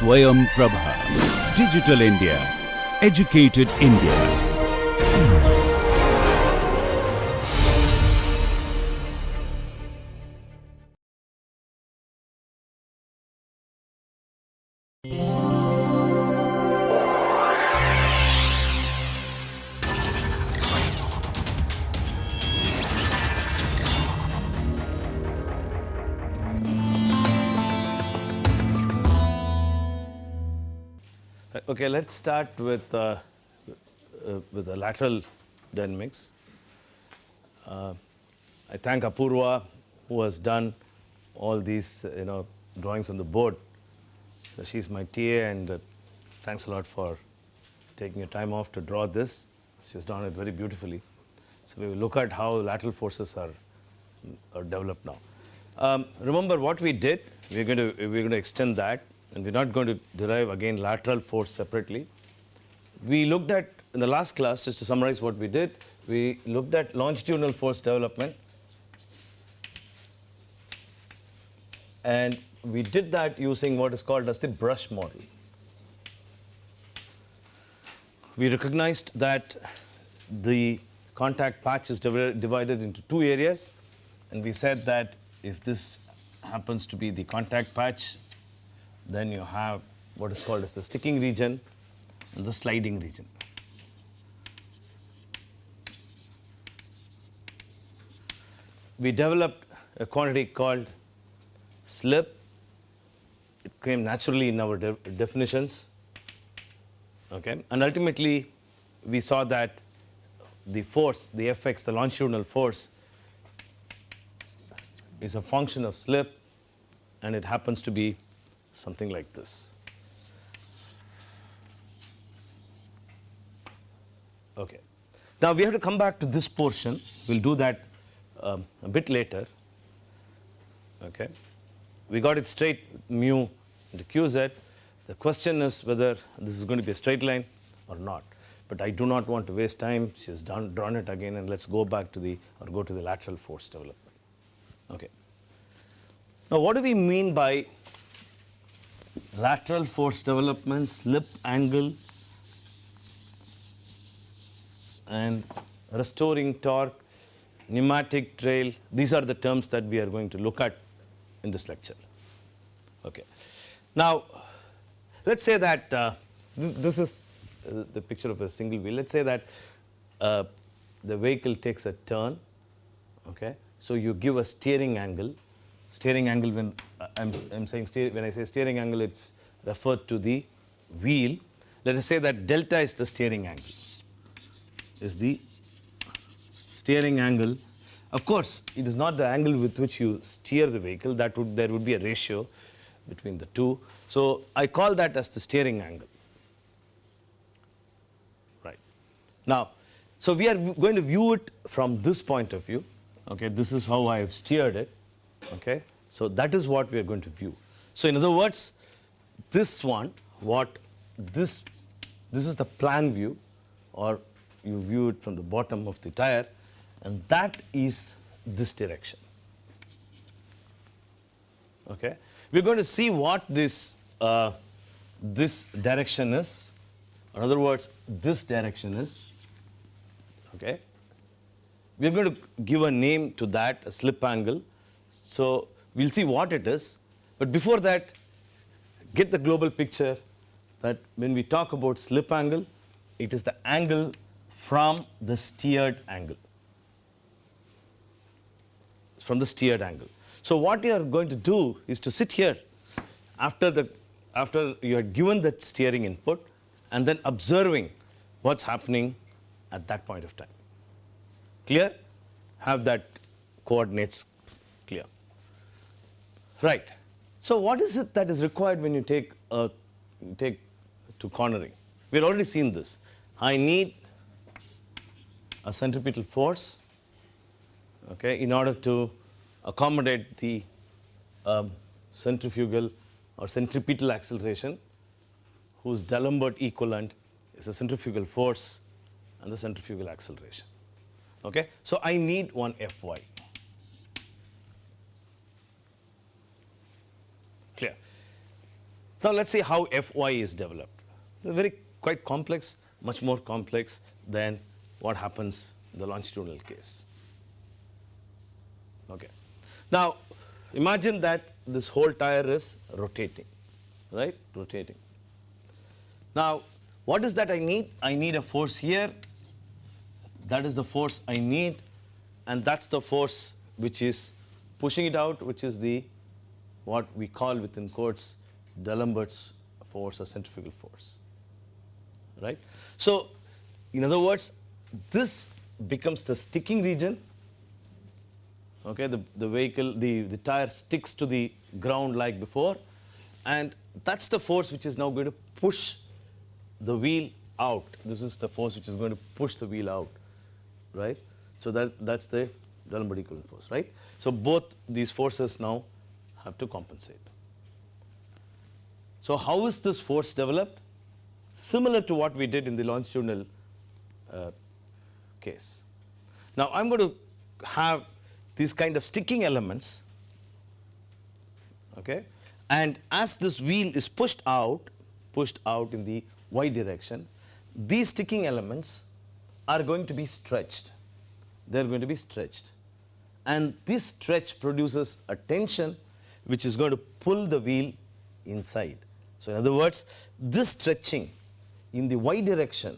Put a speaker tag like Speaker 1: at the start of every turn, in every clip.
Speaker 1: Swayam Prabha. Digital India. Educated India.
Speaker 2: Okay, let's start with the lateral dynamics. I thank Apurva who has done all these drawings on the board. So she's my TA, and thanks a lot for taking your time off to draw this. She's done it very beautifully. So we will look at how lateral forces are developed now. Remember what we did. We're going to extend that. And we're not going to derive again lateral force separately. We looked at, in the last class, just to summarize what we did, we looked at longitudinal force development. And we did that using what is called as the brush model. We recognized that the contact patch is divided into two areas. And we said that if this happens to be the contact patch, then you have what is called as the sticking region and the sliding region. We developed a quantity called slip. It came naturally in our definitions. Okay? And ultimately, we saw that the force, the Fx, the longitudinal force, is a function of slip, and it happens to be something like this. Okay. Now we have to come back to this portion. We'll do that a bit later. Okay. We got it straight, mu into qz. The question is whether this is going to be a straight line or not. But I do not want to waste time. She's drawn it again, and let's go back to the lateral force development. Okay. Now what do we mean by lateral force development, slip angle, and restoring torque, pneumatic trail? These are the terms that we are going to look at in this lecture. Okay. Now, let's say that this is the picture of a single wheel. Let's say that the vehicle takes a turn. Okay. So you give a steering angle. Steering angle, when I'm saying when I say steering angle, it's referred to the wheel. Let us say that delta is the steering angle. Is the steering angle. Of course, it is not the angle with which you steer the vehicle. There would be a ratio between the two. So I call that as the steering angle. Right. Now, so we are going to view it from this point of view. Okay. This is how I have steered it. Okay. So that is what we are going to view. So in other words, this one, this is the plan view, or you view it from the bottom of the tire, and that is this direction. Okay. We are going to see what this direction is. In other words, this direction is. Okay. We are going to give a name to that, a slip angle. So we'll see what it is. But before that, get the global picture that when we talk about slip angle, it is the angle from the steered angle. It's from the steered angle. So what you are going to do is to sit here after you had given the steering input, and then observing what's happening at that point of time. Clear? Have that coordinates clear. Right. So what is it that is required when you take to cornering? We have already seen this. I need a centripetal force, okay, in order to accommodate the centrifugal or centripetal acceleration, whose D'Alembert equivalent is the centrifugal force and the centrifugal acceleration. Okay? So I need one Fy. Clear? Now let's see how Fy is developed. It's very quite complex, much more complex than what happens in the longitudinal case. Okay. Now imagine that this whole tire is rotating, right? Rotating. Now what is that I need? I need a force here. That is the force I need, and that's the force which is pushing it out, which is the what we call within quotes D'Alembert's force or centrifugal force, right? So in other words, this becomes the sticking region. Okay, the vehicle, the tire sticks to the ground like before, and that's the force which is now going to push the wheel out. This is the force which is going to push the wheel out, right? So that's the D'Alembert equivalent force, right? So both these forces now have to compensate. So how is this force developed? Similar to what we did in the longitudinal case. Now I'm going to have these kind of sticking elements, okay? And as this wheel is pushed out in the y direction, these sticking elements are going to be stretched. They're going to be stretched. And this stretch produces a tension which is going to pull the wheel inside. So in other words, this stretching in the y direction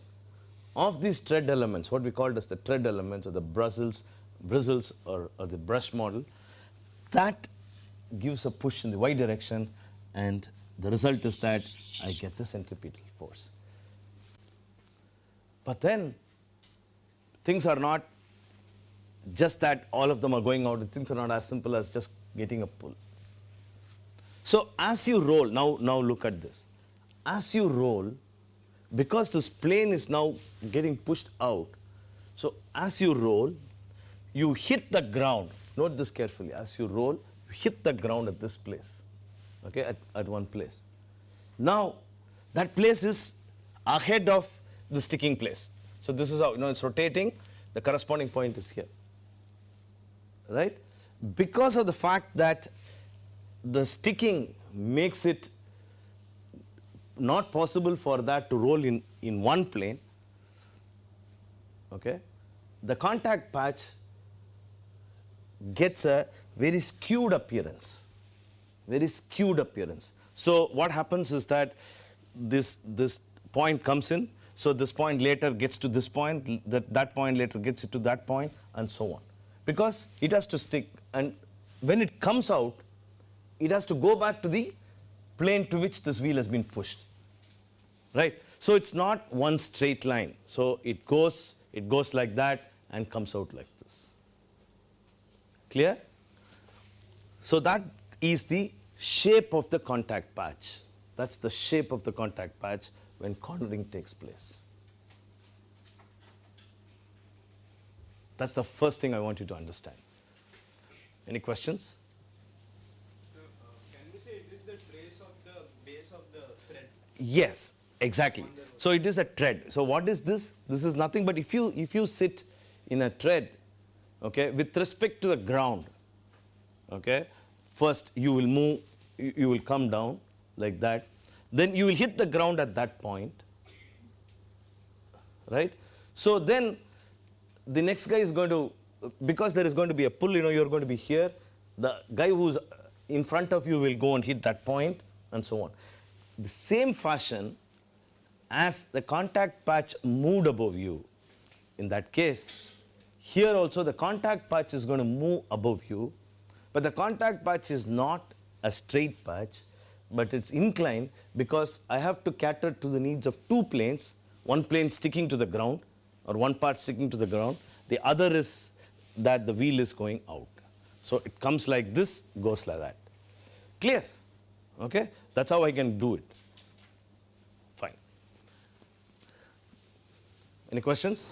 Speaker 2: of these tread elements, what we called as the tread elements or the bristles or the brush model, that gives a push in the y direction, and the result is that I get the centripetal force. But then things are not just that all of them are going out. Things are not as simple as just getting a pull. So as you roll, now look at this. As you roll, because this plane is now getting pushed out, so as you roll, you hit the ground. Note this carefully. As you roll, you hit the ground at this place, okay, at one place. Now, that place is ahead of the sticking place. So this is how, it's rotating. The corresponding point is here, right? Because of the fact that the sticking makes it not possible for that to roll in one plane, okay, the contact patch gets a very skewed appearance, So what happens is that this point comes in, so this point later gets to this point, that point later gets to that point, and so on. Because it has to stick, and when it comes out, it has to go back to the plane to which this wheel has been pushed, right? So it's not one straight line. So it goes like that and comes out like this. Clear? So that is the shape of the contact patch. That's the shape of the contact patch when cornering takes place. That's the first thing I want you to understand. Any questions?
Speaker 3: So, can we say it is the trace of the base of the thread?
Speaker 2: Yes, exactly. So it is a tread. So what is this? This is nothing but if you sit in a tread, okay, with respect to the ground, okay, first you will move, you will come down like that. Then you will hit the ground at that point, right? So then the next guy is going to, because there is going to be a pull, you're going to be here. The guy who's in front of you will go and hit that point, and so on. The same fashion as the contact patch moved above you, in that case, here also the contact patch is going to move above you, but the contact patch is not a straight patch, but it's inclined because I have to cater to the needs of two planes, one plane sticking to the ground, or one part sticking to the ground, the other is that the wheel is going out. So it comes like this, goes like that. Clear? Okay? That's how I can do it. Fine. Any questions?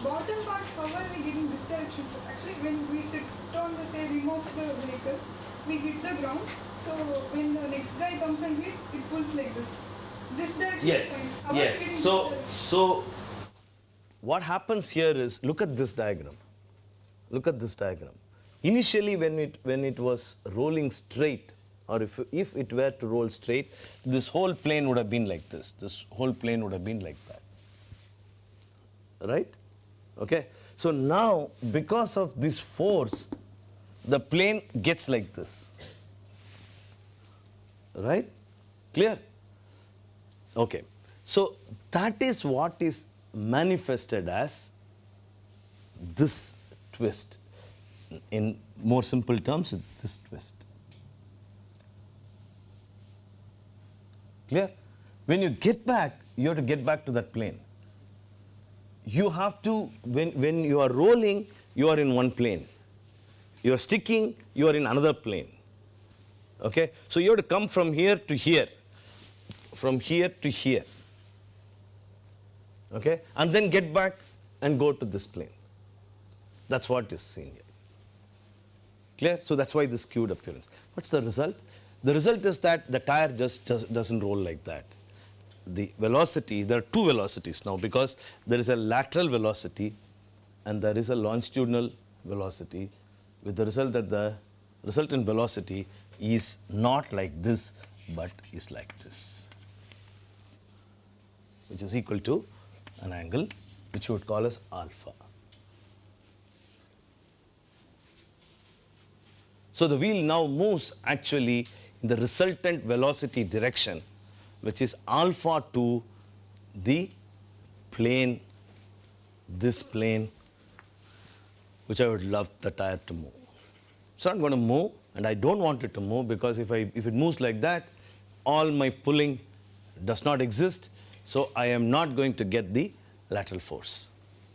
Speaker 4: Bottom part, how are we getting this direction? So actually, when we sit on the say rim of the vehicle, we hit the ground. So when the next guy comes and hit, it pulls like this. This direction is fine. How are we getting this direction?
Speaker 2: So what happens here is, look at this diagram. Look at this diagram. Initially, when it was rolling straight, or if it were to roll straight, this whole plane would have been like this. This whole plane would have been like that. Right? Okay. So now, because of this force, the plane gets like this. Right? Clear? Okay. So that is what is manifested as this twist. In more simple terms, this twist. Clear? When you get back, you have to get back to that plane. You have to, when you are rolling, you are in one plane. You are sticking, you are in another plane. Okay? So you have to come from here to here, from here to here. Okay? And then get back and go to this plane. That's what is seen here. Clear? So that's why this skewed appearance. What's the result? The result is that the tire just doesn't roll like that. The velocity, there are two velocities now, because there is a lateral velocity and there is a longitudinal velocity, with the result that the resultant velocity is not like this but is like this, which is equal to an angle which you would call as alpha. So the wheel now moves actually in the resultant velocity direction, which is alpha to the plane, this plane, which I would love the tire to move. It's not going to move, and I don't want it to move, because if it moves like that, all my pulling does not exist, so I am not going to get the lateral force.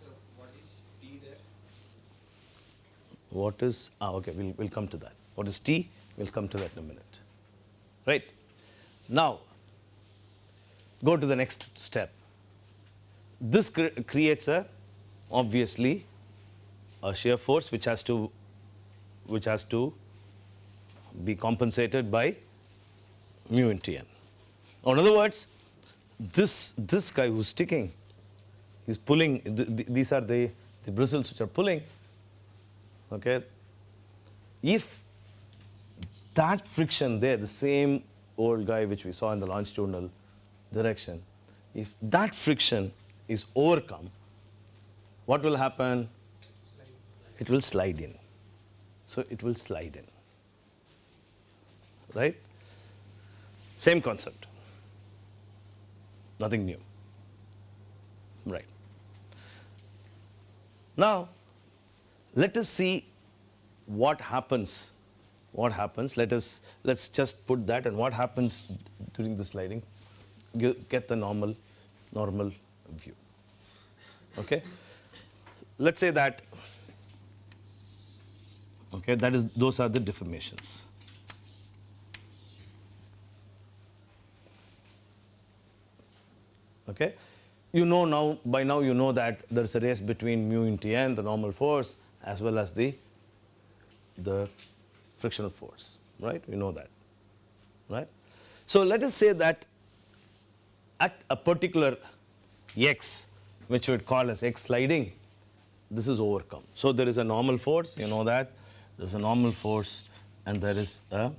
Speaker 3: So what is T there?
Speaker 2: What is, okay, we'll come to that. What is T? We'll come to that in a minute. Right? Now, go to the next step. This creates obviously a shear force which has to be compensated by mu into n. Or in other words, this guy who's sticking is pulling. These are the bristles which are pulling. Okay. If that friction there, the same old guy which we saw in the longitudinal direction, if that friction is overcome, what will happen? It will slide in. So it will slide in. Right? Same concept. Nothing new. Right. Now, let us see what happens. What happens? Let's just put that, and what happens during the sliding. Get the normal view. Okay? Let's say that, okay, those are the deformations. Okay? By now you know that there is a race between mu into n, the normal force, as well as the frictional force, right? We know that, right? So let us say that at a particular x, which we would call as x sliding, this is overcome. So there is a normal force, you know that. There is a normal force, and there is a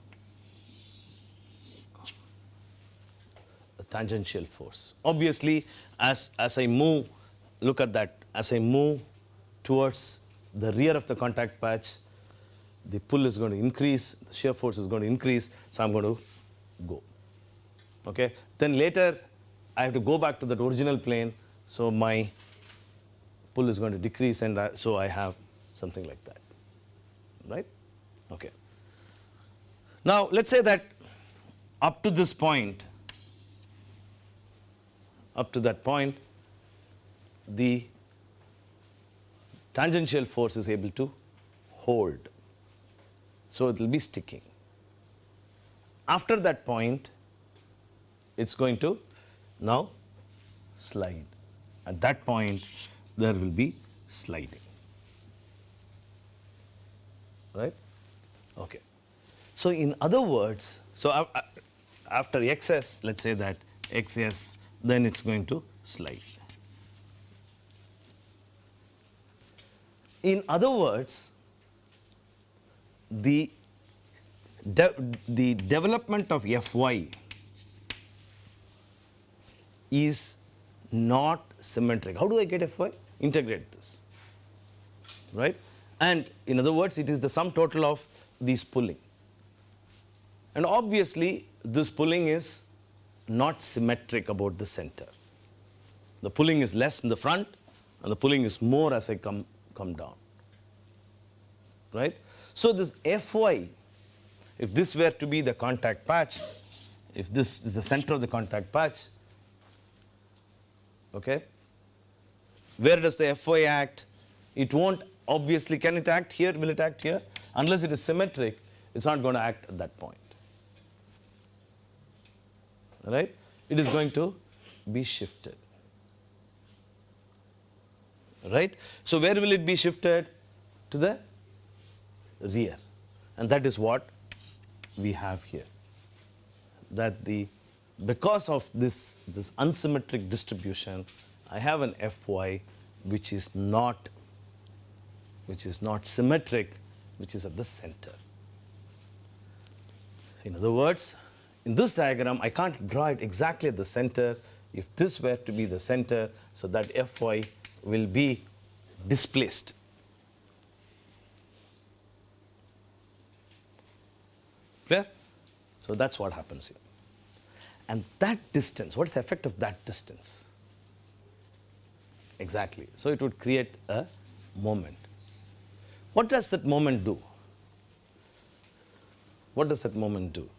Speaker 2: tangential force. Obviously, as I move, look at that, as I move towards the rear of the contact patch, the pull is going to increase, the shear force is going to increase, so I'm going to go. Okay? Then later, I have to go back to that original plane, so my pull is going to decrease, and so I have something like that. Right? Okay. Now, let's say that up to this point, up to that point, the tangential force is able to hold. So it will be sticking. After that point, it's going to now slide. At that point, there will be sliding. Right? Okay. So in other words, so after XS, let's say that XS, then it's going to slide. In other words, the development of Fy is not symmetric. How do I get Fy? Integrate this, right? And in other words, it is the sum total of these pulling. And obviously, this pulling is not symmetric about the center. The pulling is less in the front, and the pulling is more as I come down, right? So this Fy, if this were to be the contact patch, if this is the center of the contact patch, okay, where does the Fy act? It won't, obviously, can it act here? Will it act here? Unless it is symmetric, it's not going to act at that point, right? It is going to be shifted, right? So where will it be shifted? To the rear. And that is what we have here, that because of this unsymmetric distribution, I have an Fy which is not symmetric, which is at the center. In other words, in this diagram, I can't draw it exactly at the center. If this were to be the center, so that Fy will be displaced. Clear? So that's what happens here. And that distance, what's the effect of that distance? Exactly. So it would create a moment. What does that moment do? What does that moment do?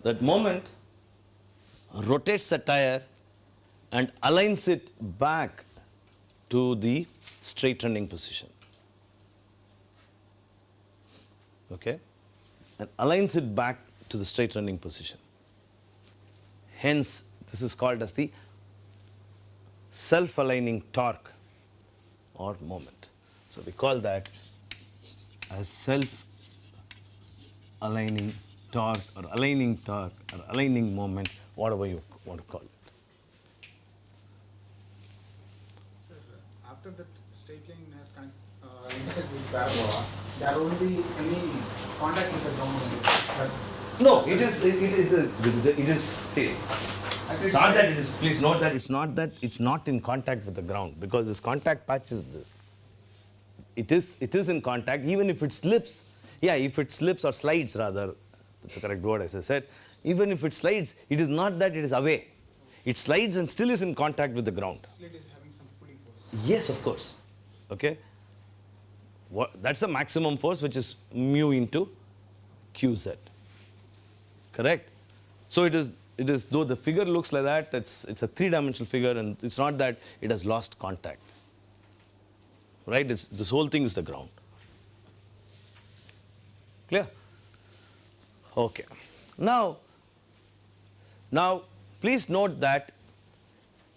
Speaker 2: That moment rotates the tire and aligns it back to the straight running position. Okay? And aligns it back to the straight running position. Hence, this is called as the self-aligning torque or moment. So we call that as self-aligning torque or aligning moment, whatever you want to call it.
Speaker 3: Sir, after that straight line has intersect with parabola, there won't be any contact with the ground only. But
Speaker 2: No, it is. See, it's not that it is. Please note that it's not in contact with the ground, because this contact patch is this. It is in contact, even if it slips. Yeah, if it slips or slides rather, that's the correct word as I said. Even if it slides, it is not that it is away. It slides and still is in contact with the ground.
Speaker 3: it is having some pulling force.
Speaker 2: Yes, of course. Okay. That's the maximum force, which is mu into Qz. Correct. So it is. Though the figure looks like that, it's a three-dimensional figure, and it's not that it has lost contact. Right. This whole thing is the ground. Clear? Okay. Now, please note that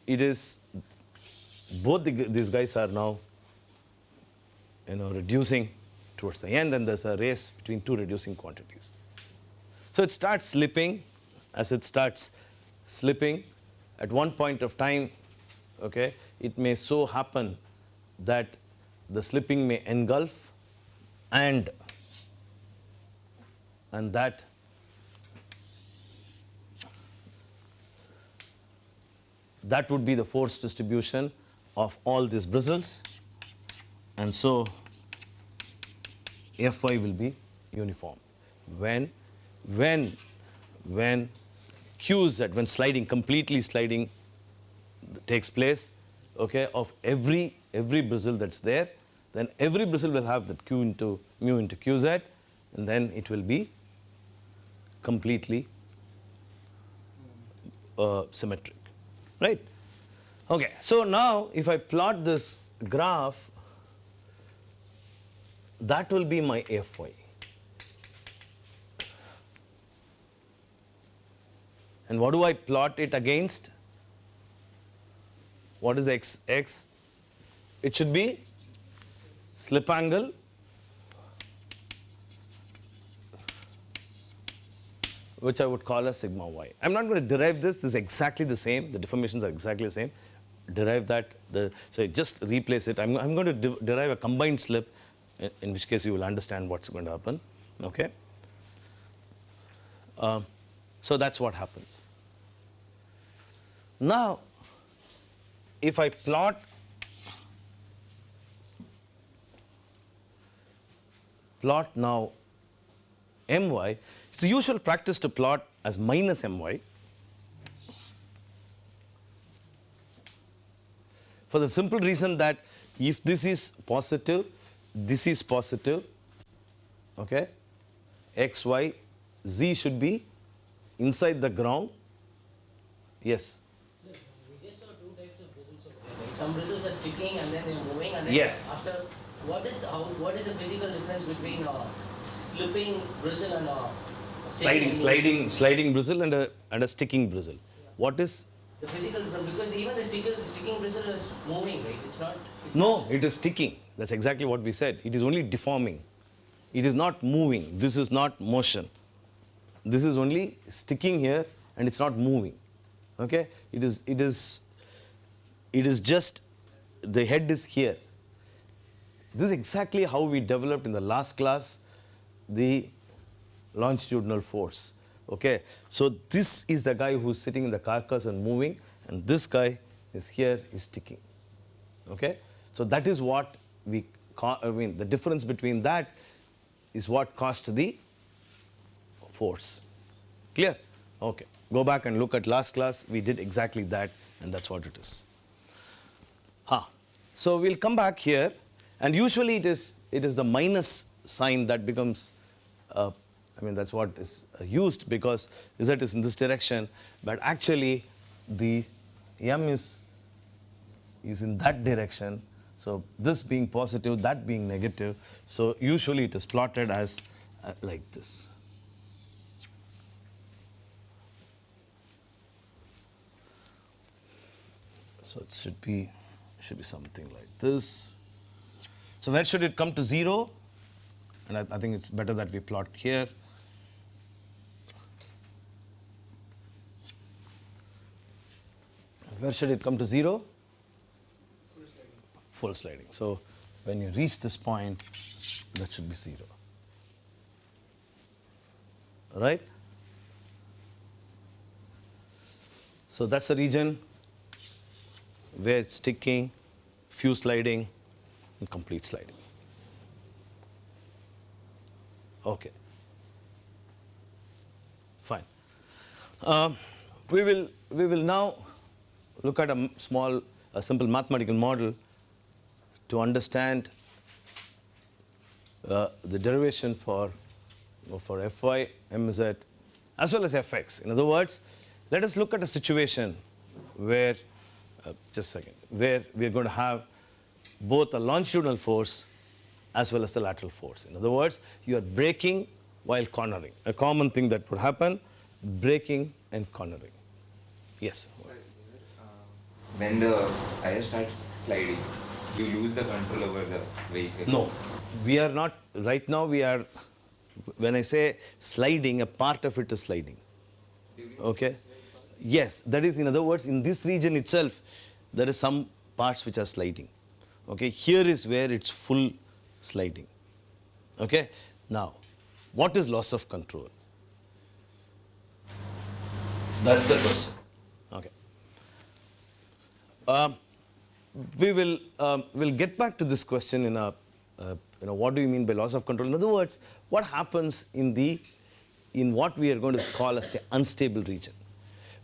Speaker 2: it is both these guys are now, reducing towards the end, and there's a race between two reducing quantities. So it starts slipping. As it starts slipping, at one point of time, okay, it may so happen that the slipping may engulf, and that would be the force distribution of all these bristles, and so Fy will be uniform. When Qz, when sliding, completely sliding takes place, okay, of every bristle that's there, then every bristle will have that Q into mu into Qz, and then it will be completely symmetric, right? Okay, so now if I plot this graph, that will be my Fy. And what do I plot it against? What is x? It should be slip angle which I would call as sigma y. I'm not going to derive this. This is exactly the same. The deformations are exactly the same. Derive that. So just replace it. I'm going to derive a combined slip, in which case you will understand what's going to happen. Okay. So that's what happens. Now, if I plot now my, it's a usual practice to plot as minus my, for the simple reason that if this is positive, okay, x, y, z should be inside the ground. Yes.
Speaker 5: Sir, we just saw two types of bristles over there, right? Some bristles are sticking and then they're moving, and then
Speaker 2: Yes.
Speaker 5: after, what is the physical difference between a slipping bristle and a
Speaker 2: Sliding bristle and a sticking bristle. What is?
Speaker 5: the physical difference? Because even the sticking bristle is moving, right?
Speaker 2: No, it is sticking. That's exactly what we said. It is only deforming. It is not moving. This is not motion. This is only sticking here and it's not moving. Okay? It is just, the head is here. This is exactly how we developed in the last class the longitudinal force. Okay? So this is the guy who's sitting in the carcass and moving, and this guy is here, is sticking. Okay? So that is what the difference between that is what caused the force. Clear? Okay. Go back and look at last class. We did exactly that, and that's what it is. So we'll come back here, and usually it is the minus sign that becomes, that's what is used because z is in this direction, but actually the m is in that direction. So this being positive, that being negative. So usually it is plotted as like this. So it should be something like this. So where should it come to 0? And I think it's better that we plot here. Where should it come to 0? Full sliding. So when you reach this point, that should be 0. Right? So that's the region where it's sticking, few sliding, and complete sliding. Okay. Fine. We will now look at a simple mathematical model to understand the derivation for Fy, Mz, as well as Fx. In other words, let us look at a situation where, just a second, where we are going to have both a longitudinal force as well as the lateral force. In other words, you are braking while cornering. A common thing that would happen, braking and cornering. Yes?
Speaker 6: When the tire starts sliding, you lose the control over the vehicle.
Speaker 2: No, we are not, right now we are, when I say sliding, a part of it is sliding. Okay? Yes, that is, in other words, in this region itself, there is some parts which are sliding. Okay, here is where it's full sliding. Okay, now, what is loss of control? That's the question. Okay. We will we'll get back to this question in a, what do you mean by loss of control? In other words, what happens in what we are going to call as the unstable region?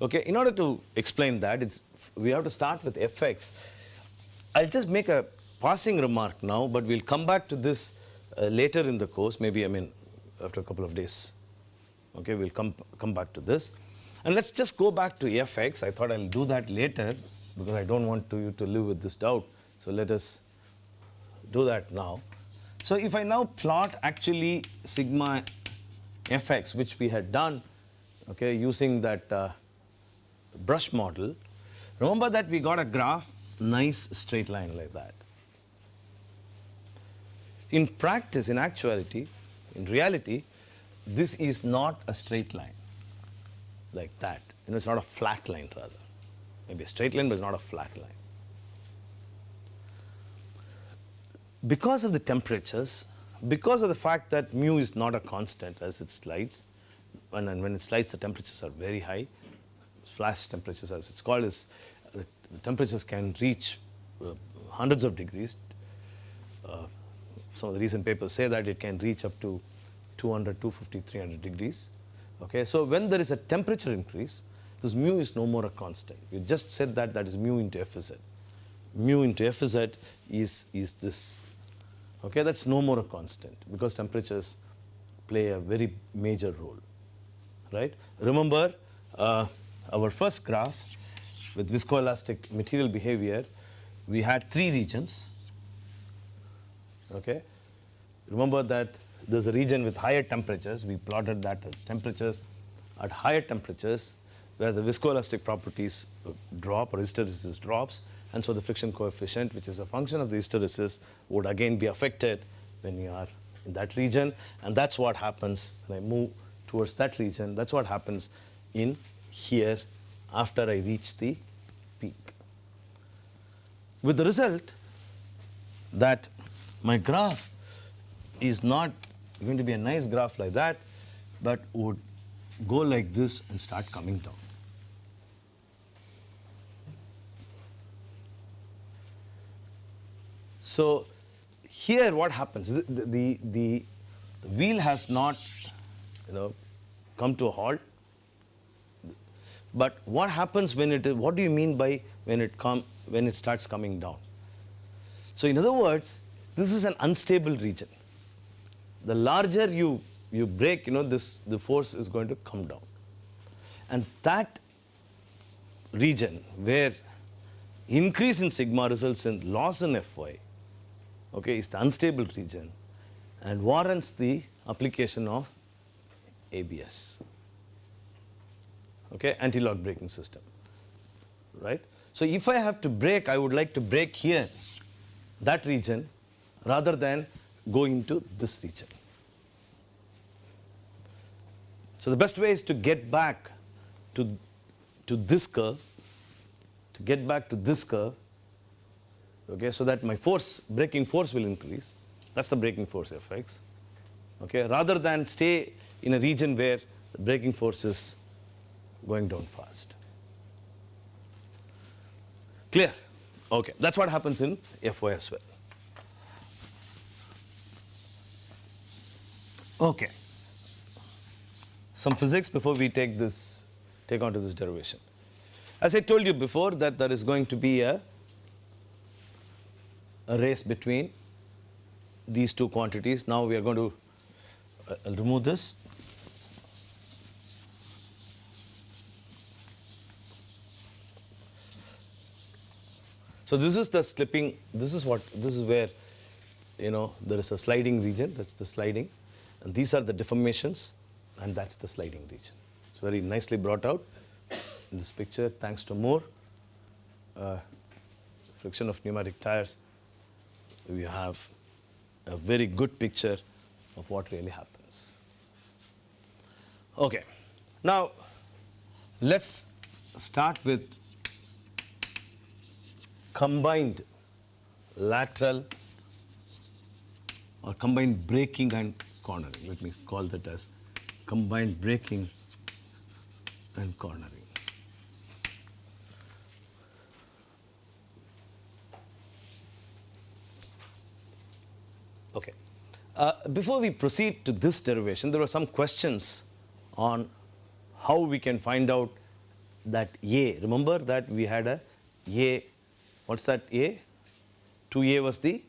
Speaker 2: Okay, in order to explain that, we have to start with Fx. I'll just make a passing remark now, but we'll come back to this later in the course, maybe, after a couple of days. Okay, we'll come back to this. And let's just go back to Fx. I thought I'll do that later because I don't want you to live with this doubt. So let us do that now. So if I now plot actually sigma Fx, which we had done, okay, using that brush model, remember that we got a graph, nice straight line like that. In practice, in actuality, in reality, this is not a straight line like that. It's not a flat line rather. Maybe a straight line, but it's not a flat line. Because of the temperatures, because of the fact that mu is not a constant as it slides, and when it slides, the temperatures are very high. Flash temperatures, as it's called, is the temperatures can reach hundreds of degrees. Some of the recent papers say that it can reach up to 200, 250, 300 degrees. Okay, so when there is a temperature increase, this mu is no more a constant. You just said that that is mu into Fz. Mu into Fz is this. Okay, that's no more a constant because temperatures play a very major role, right? Remember our first graph with viscoelastic material behavior, we had 3 regions. Okay, remember that there's a region with higher temperatures. We plotted that at higher temperatures where the viscoelastic properties drop or hysteresis drops, and so the friction coefficient, which is a function of the hysteresis, would again be affected when you are in that region, and that's what happens when I move towards that region. That's what happens in here after I reach the peak. With the result that my graph is not going to be a nice graph like that, but would go like this and start coming down. So here what happens, the wheel has not come to a halt, but what happens when it is, what do you mean by when it starts coming down? So in other words, this is an unstable region. The larger you break, the force is going to come down. And that region where increase in sigma results in loss in Fy, okay, is the unstable region and warrants the application of ABS, okay, anti-lock braking system, right? So if I have to brake, I would like to brake here, that region, rather than go into this region. So the best way is to get back to this curve, okay, so that my braking force will increase. That's the braking force Fx, okay, rather than stay in a region where the braking force is going down fast. Clear? Okay, that's what happens in Fy as well. Okay. Some physics before we take on to this derivation. As I told you before, that there is going to be a race between these two quantities. Now we are going to I'll remove this. So this is the slipping, this is where there is a sliding region, that's the sliding, and these are the deformations, and that's the sliding region. It's very nicely brought out in this picture thanks to Moore. Friction of pneumatic tires, we have a very good picture of what really happens. Okay, now let's start with combined lateral or combined braking and cornering. Let me call that as combined braking and cornering. Okay. Before we proceed to this derivation, there were some questions on how we can find out that A. Remember that we had a A. What's that A? 2A was the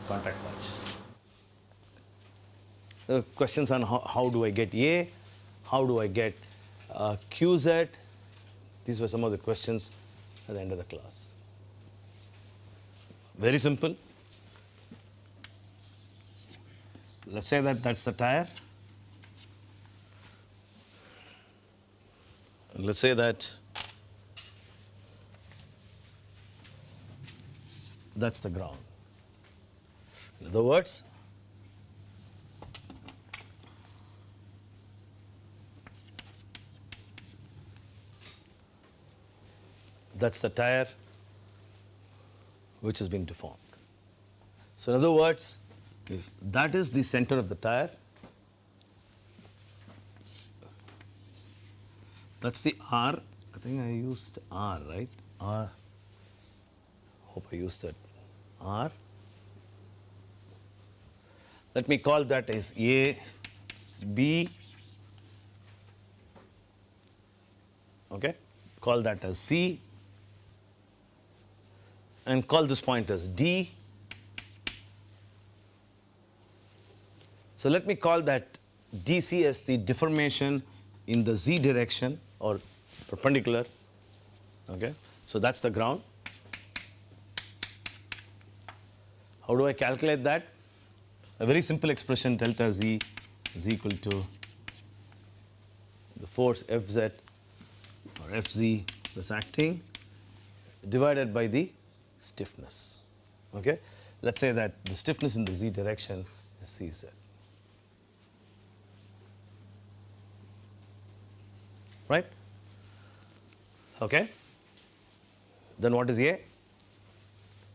Speaker 2: contact patch. Questions on how do I get A? How do I get QZ? These were some of the questions at the end of the class. Very simple. Let's say that that's the tire. And let's say that that's the ground. In other words, that's the tire which has been deformed. So in other words, if that is the center of the tire, that's the R. I think I used R, right? R. Hope I used that. R. Let me call that as A, B. Okay. Call that as C. And call this point as D. So let me call that DC as the deformation in the Z direction or perpendicular. Okay. So that's the ground. How do I calculate that? A very simple expression, delta Z is equal to the force Fz or Fz that's acting divided by the stiffness. Okay? Let's say that the stiffness in the Z direction is Cz. Right? Okay? Then what is A?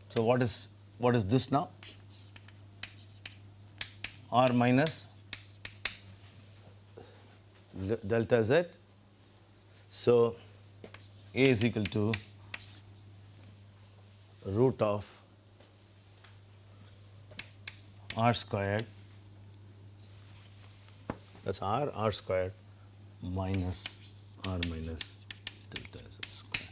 Speaker 2: So what is this now? R minus delta Z. So A is equal to root of R squared, that's R squared minus R minus delta Z squared.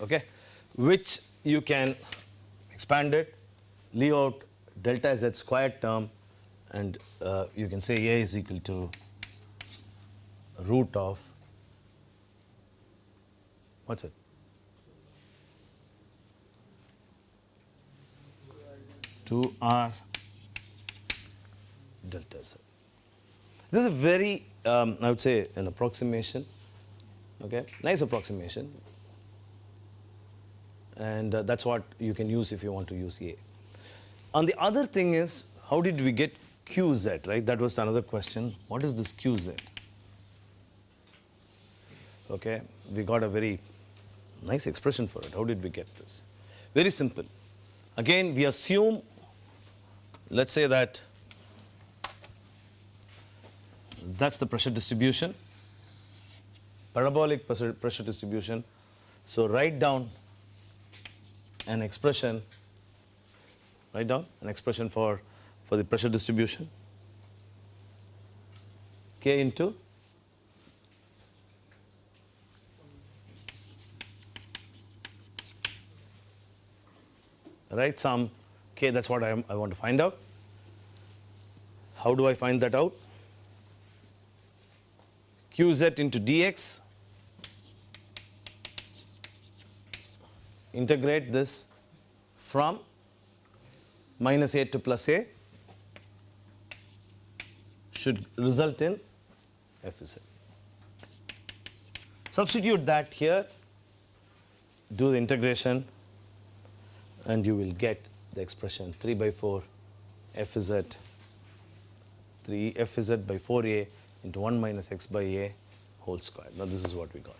Speaker 2: Okay, which you can expand it, leave out delta Z squared term, and you can say A is equal to root of, what's it? 2R delta Z. This is a very, I would say, an approximation. Okay, nice approximation. And that's what you can use if you want to use A. And the other thing is, how did we get QZ, right? That was another question. What is this QZ? Okay, we got a very nice expression for it. How did we get this? Very simple. Again, we assume, let's say that that's the pressure distribution, parabolic pressure distribution. So write down an expression, for the pressure distribution, K into some K, that's what I want to find out. How do I find that out? QZ into dx, integrate this from minus A to plus A, should result in Fz. Substitute that here, do the integration, and you will get the expression 3 by 4 Fz, 3 Fz by 4A into 1 minus x by A whole squared. Now this is what we got.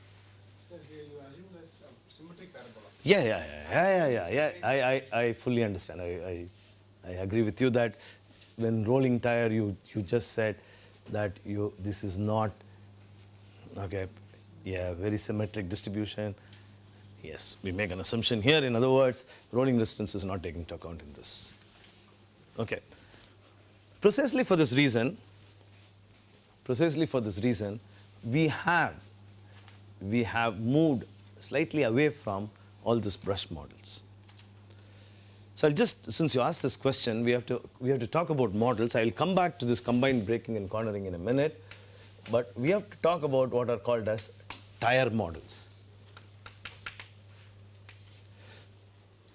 Speaker 3: Sir, here you assume this symmetric parabola.
Speaker 2: Yeah. I fully understand. I agree with you that when rolling tire, you just said that this is not, okay, yeah, very symmetric distribution. Yes, we make an assumption here. In other words, rolling resistance is not taken into account in this. Okay. Precisely for this reason, we have moved slightly away from all these brush models. So I'll just, since you asked this question, we have to talk about models. I'll come back to this combined braking and cornering in a minute, but we have to talk about what are called as tire models.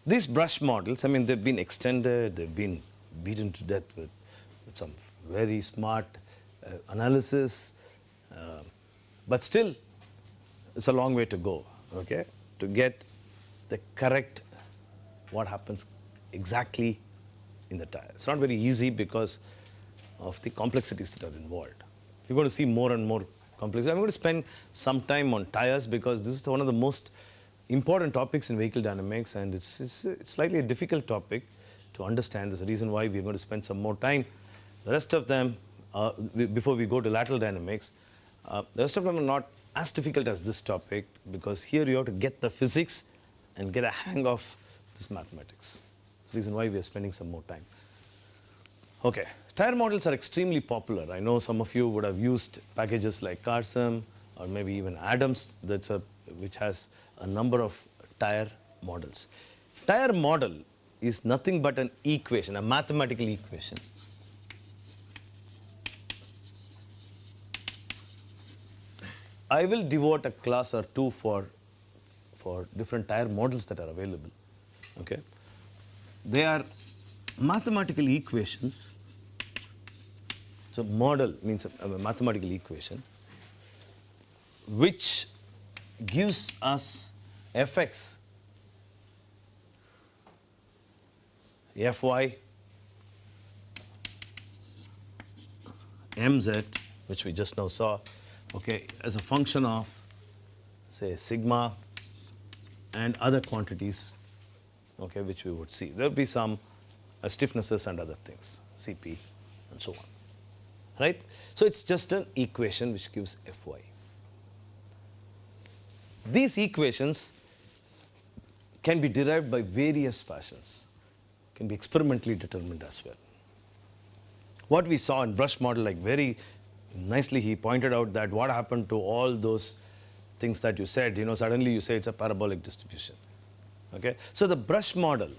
Speaker 2: These brush models, I mean, they've been extended, they've been beaten to death with some very smart analysis, but still, it's a long way to go, okay, to get the correct, what happens exactly in the tire. It's not very easy because of the complexities that are involved. You're going to see more and more complex. I'm going to spend some time on tires because this is one of the most important topics in vehicle dynamics, and it's slightly a difficult topic to understand. There's a reason why we're going to spend some more time. The rest of them, before we go to lateral dynamics, the rest of them are not as difficult as this topic because here you have to get the physics and get a hang of this mathematics. That's the reason why we are spending some more time. Okay, tire models are extremely popular. I know some of you would have used packages like CARSIM or maybe even Adams, which has a number of tire models. Tire model is nothing but an equation, a mathematical equation. I will devote a class or two for different tire models that are available. Okay, they are mathematical equations. So model means a mathematical equation which gives us fx, fy, mz, which we just now saw, okay, as a function of, say, sigma and other quantities, okay, which we would see. There will be some stiffnesses and other things, Cp and so on, right? So it's just an equation which gives Fy. These equations can be derived by various fashions, can be experimentally determined as well. What we saw in brush model, like very nicely he pointed out that what happened to all those things that you said, suddenly you say it's a parabolic distribution. Okay? So the brush model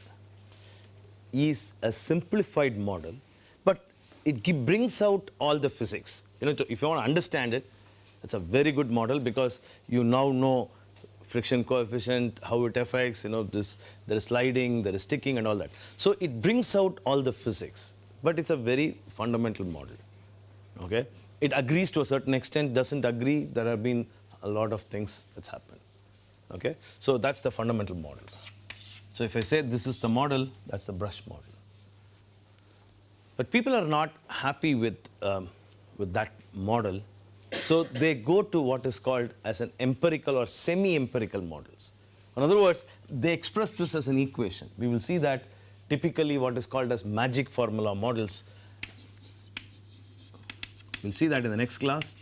Speaker 2: is a simplified model, but it brings out all the physics. If you want to understand it, it's a very good model because you now know friction coefficient, how it affects, there is sliding, there is sticking and all that. So it brings out all the physics, but it's a very fundamental model. Okay? It agrees to a certain extent, doesn't agree. There have been a lot of things that's happened. Okay? So that's the fundamental model. So if I say this is the model, that's the brush model. But people are not happy with that model, so they go to what is called as an empirical or semi-empirical models. In other words, they express this as an equation. We will see that typically what is called as magic formula models. We'll see that in the next class.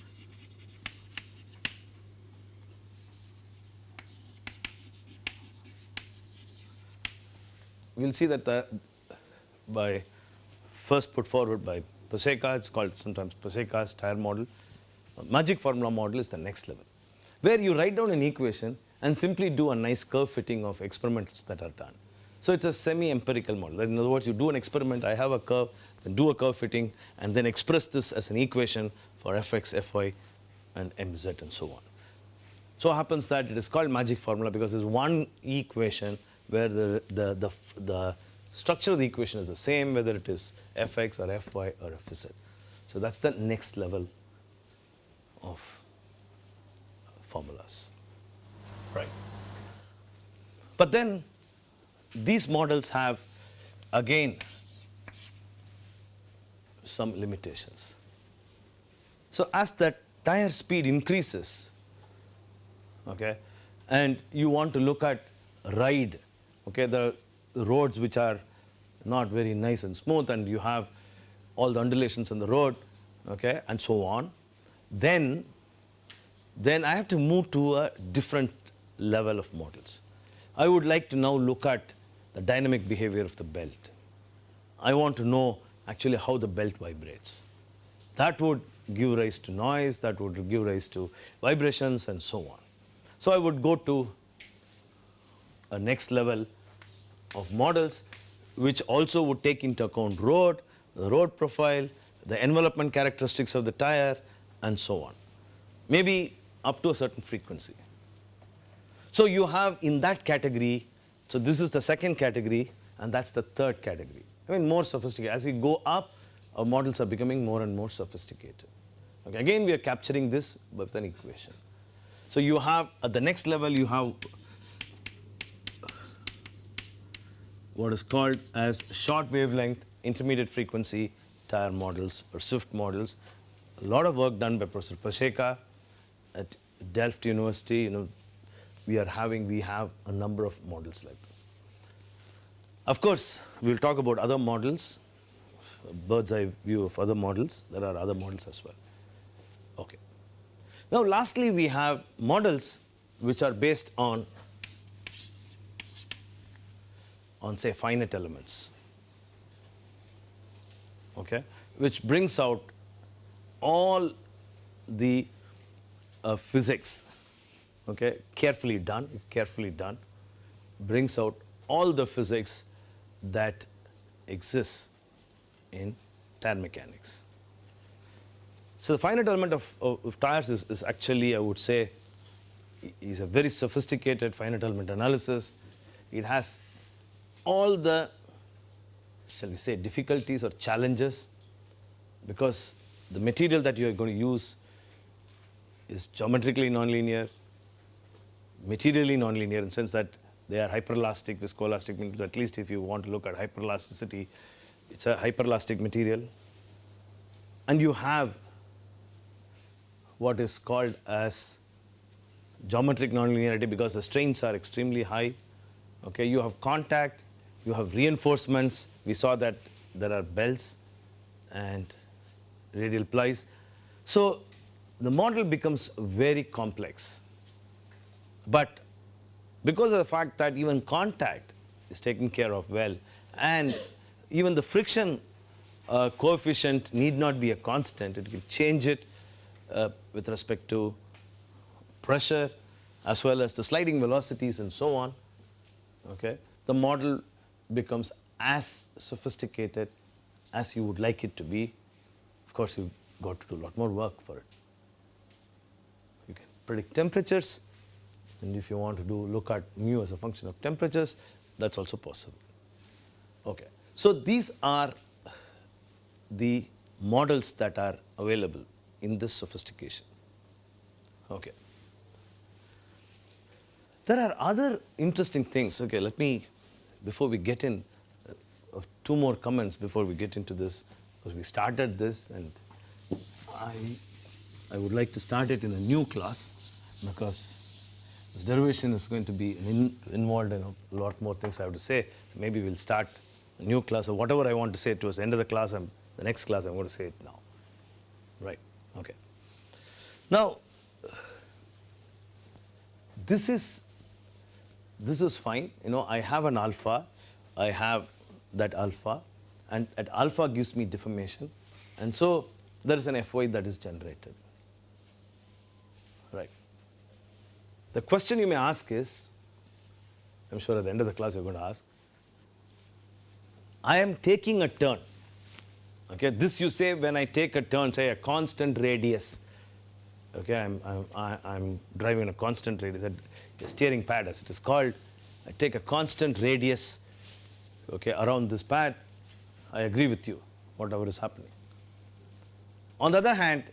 Speaker 2: We'll see that by first put forward by Paseka, it's called sometimes Paseka's tire model. Magic formula model is the next level, where you write down an equation and simply do a nice curve fitting of experiments that are done. So it's a semi-empirical model. In other words, you do an experiment, I have a curve, then do a curve fitting, and then express this as an equation for fx, fy, and mz, and so on. So it happens that it is called magic formula because there's one equation where the structure of the equation is the same, whether it is fx or fy or fz. So that's the next level of formulas. Right. But then these models have, again, some limitations. So as the tire speed increases, okay, and you want to look at ride, okay, the roads which are not very nice and smooth, and you have all the undulations in the road, okay, and so on, then I have to move to a different level of models. I would like to now look at the dynamic behavior of the belt. I want to know actually how the belt vibrates. That would give rise to noise, that would give rise to vibrations and so on. So I would go to a next level of models which also would take into account road, the road profile, the envelopment characteristics of the tire, and so on. Maybe up to a certain frequency. So you have in that category, so this is the second category, and that's the third category. I mean, more sophisticated. As we go up, our models are becoming more and more sophisticated. Okay, again, we are capturing this with an equation. So you have, at the next level, you have what is called as short wavelength, intermediate frequency tire models or Swift models. A lot of work done by Professor Paseka, at Delft University, we have a number of models like this. Of course, we'll talk about other models, a bird's eye view of other models. There are other models as well. Okay. Now, lastly, we have models which are based on say finite elements, okay, which brings out all the physics, okay, carefully done, brings out all the physics that exists in tire mechanics. So the finite element of tires is actually, I would say, is a very sophisticated finite element analysis. It has all the, shall we say, difficulties or challenges, because the material that you are going to use is geometrically nonlinear, materially nonlinear, in the sense that they are hyperelastic, viscoelastic materials. At least if you want to look at hyperelasticity, it's a hyperelastic material. And you have what is called as geometric nonlinearity, because the strains are extremely high. Okay, you have contact, you have reinforcements. We saw that there are belts and radial plies. So the model becomes very complex. But because of the fact that even contact is taken care of well, and even the friction coefficient need not be a constant, it can change it with respect to pressure as well as the sliding velocities and so on, okay, the model becomes as sophisticated as you would like it to be. Of course, you've got to do a lot more work for it. You can predict temperatures, and if you want to look at mu as a function of temperatures, that's also possible. Okay, so these are the models that are available in this sophistication. Okay. There are other interesting things. Okay, let me, before we get in, two more comments before we get into this, because we started this, and I would like to start it in a new class, because this derivation is going to be involved in a lot more things I have to say. So maybe we'll start a new class, or whatever I want to say towards the end of the class, the next class I'm going to say it now. Right, okay. Now, this is fine. I have an alpha, I have that alpha, and at alpha gives me deformation, and so there is an Fy that is generated. Right. The question you may ask is, I'm sure at the end of the class you're going to ask, I am taking a turn. Okay, this you say when I take a turn, say a constant radius. Okay, I'm driving a constant radius, a steering pad as it is called. I take a constant radius, okay, around this pad. I agree with you, whatever is happening. On the other hand,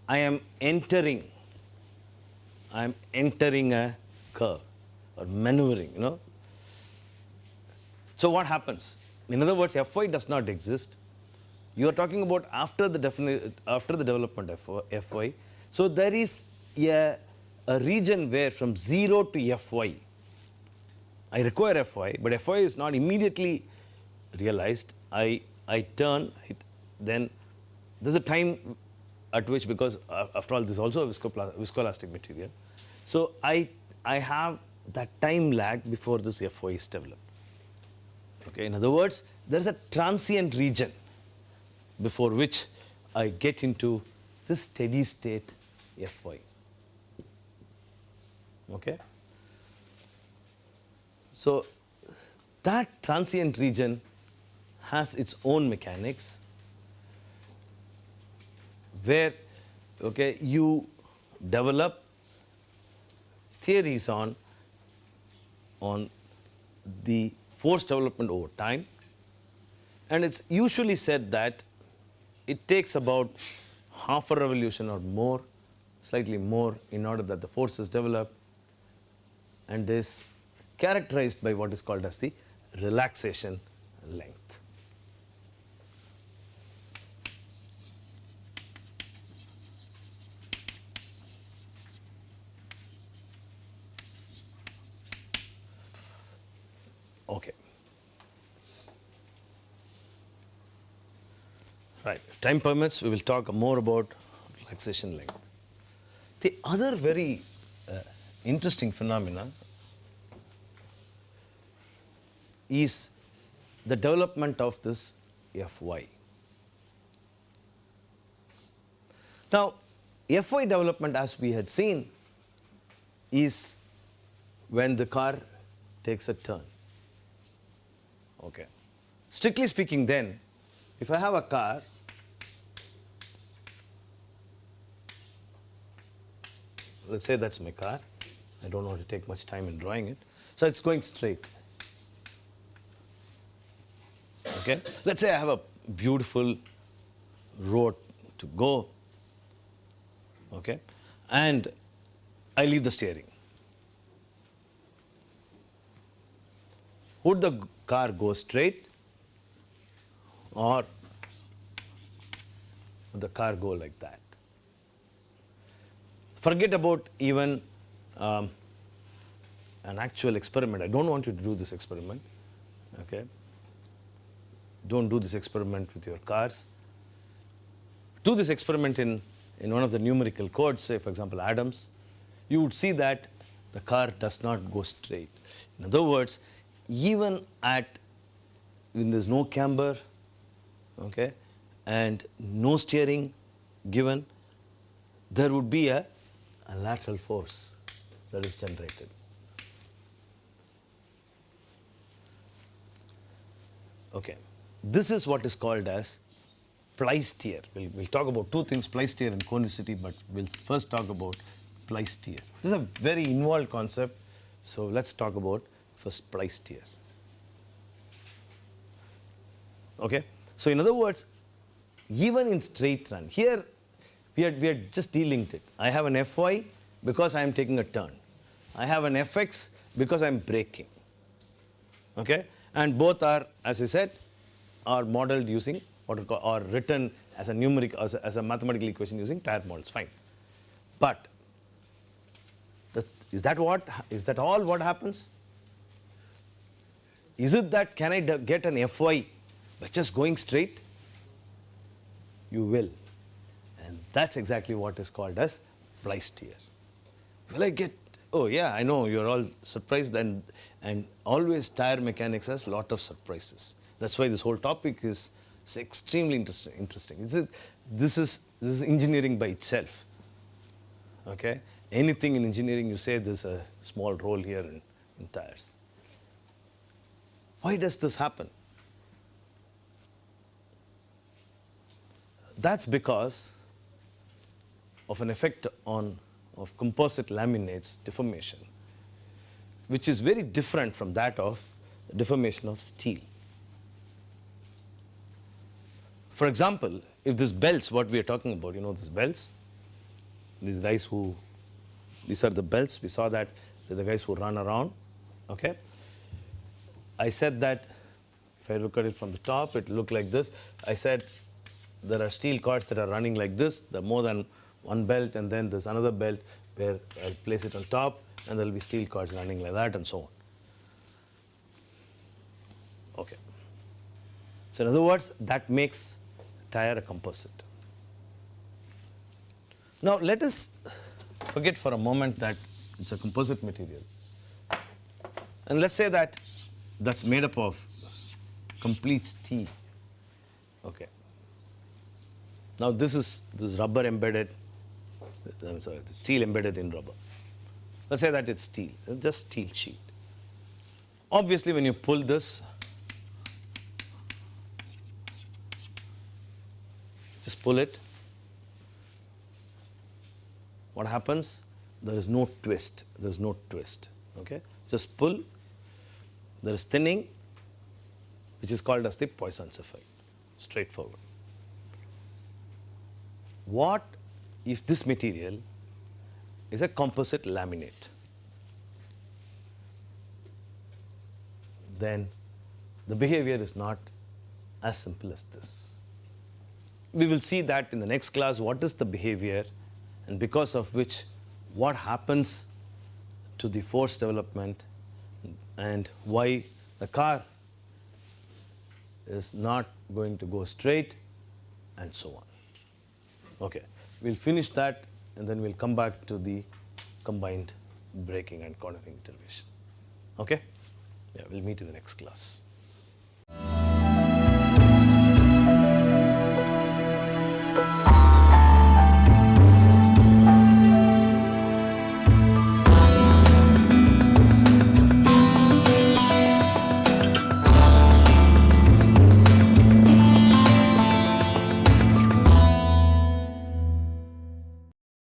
Speaker 2: I am entering a curve or maneuvering, So what happens? In other words, Fy does not exist. You are talking about after the development of Fy. So there is a region where from 0 to Fy, I require Fy, but Fy is not immediately realized. I turn, then there's a time at which, because after all this is also a viscoelastic material, so I have that time lag before this Fy is developed. Okay, in other words, there is a transient region before which I get into this steady state Fy. Okay, so that transient region has its own mechanics, where you develop theories on the force development over time, and it's usually said that it takes about half a revolution or more, slightly more, in order that the force is developed, and is characterized by what is called as the relaxation length. Okay. Right. If time permits, we will talk more about relaxation length. The other very interesting phenomena is the development of this Fy. Now, Fy development, as we had seen, is when the car takes a turn. Okay. Strictly speaking, then, if I have a car, let's say that's my car. I don't want to take much time in drawing it. So it's going straight. Okay. Let's say I have a beautiful road to go. Okay. And I leave the steering. Would the car go straight, or would the car go like that? Forget about even an actual experiment. I don't want you to do this experiment. Okay? Don't do this experiment with your cars. Do this experiment in one of the numerical codes, say for example Adams. You would see that the car does not go straight. In other words, even when there's no camber, okay, and no steering given, there would be a lateral force that is generated. Okay, this is what is called as pleisthere. We'll talk about two things, pleisthere and conicity, but we'll first talk about pleisthere. This is a very involved concept, so let's talk about first pleisthere. Okay, so in other words, even in straight run, here we are just delinked it. I have an Fy because I am taking a turn. I have an Fx because I am braking. Okay, and both are, as I said, are modeled using what we call, or written as a numeric, as a mathematical equation using tire models. Fine, but is that all what happens? Is it that can I get an Fy by just going straight? You will. And that's exactly what is called as pleisthere. Will I get, oh yeah, I know you're all surprised, and always tire mechanics has a lot of surprises. That's why this whole topic is extremely interesting. This is engineering by itself. Okay? Anything in engineering, you say there's a small role here in tires. Why does this happen? That's because of an effect of composite laminates deformation, which is very different from that of deformation of steel. For example, if these belts, what we are talking about, you know these belts, these are the belts, we saw that they're the guys who run around, okay? I said that if I look at it from the top, it look like this. I said there are steel cords that are running like this. There are more than one belt, and then there's another belt where I'll place it on top, and there'll be steel cords running like that, and so on. Okay. So in other words, that makes tire a composite. Now let us forget for a moment that it's a composite material, and let's say that that's made up of complete steel. Okay. Now this is rubber embedded, I'm sorry, the steel embedded in rubber. Let's say that it's steel, it's just steel sheet. Obviously when you pull this, just pull it, what happens? There is no twist, okay? Just pull, there is thinning, which is called as the Poisson's effect, straightforward. What if this material is a composite laminate? Then the behavior is not as simple as this. We will see that in the next class, what is the behavior, and because of which what happens to the force development, and why the car is not going to go straight, and so on. Okay, we'll finish that and then we'll come back to the combined braking and cornering intervention. Okay? Yeah, we'll meet in the next class.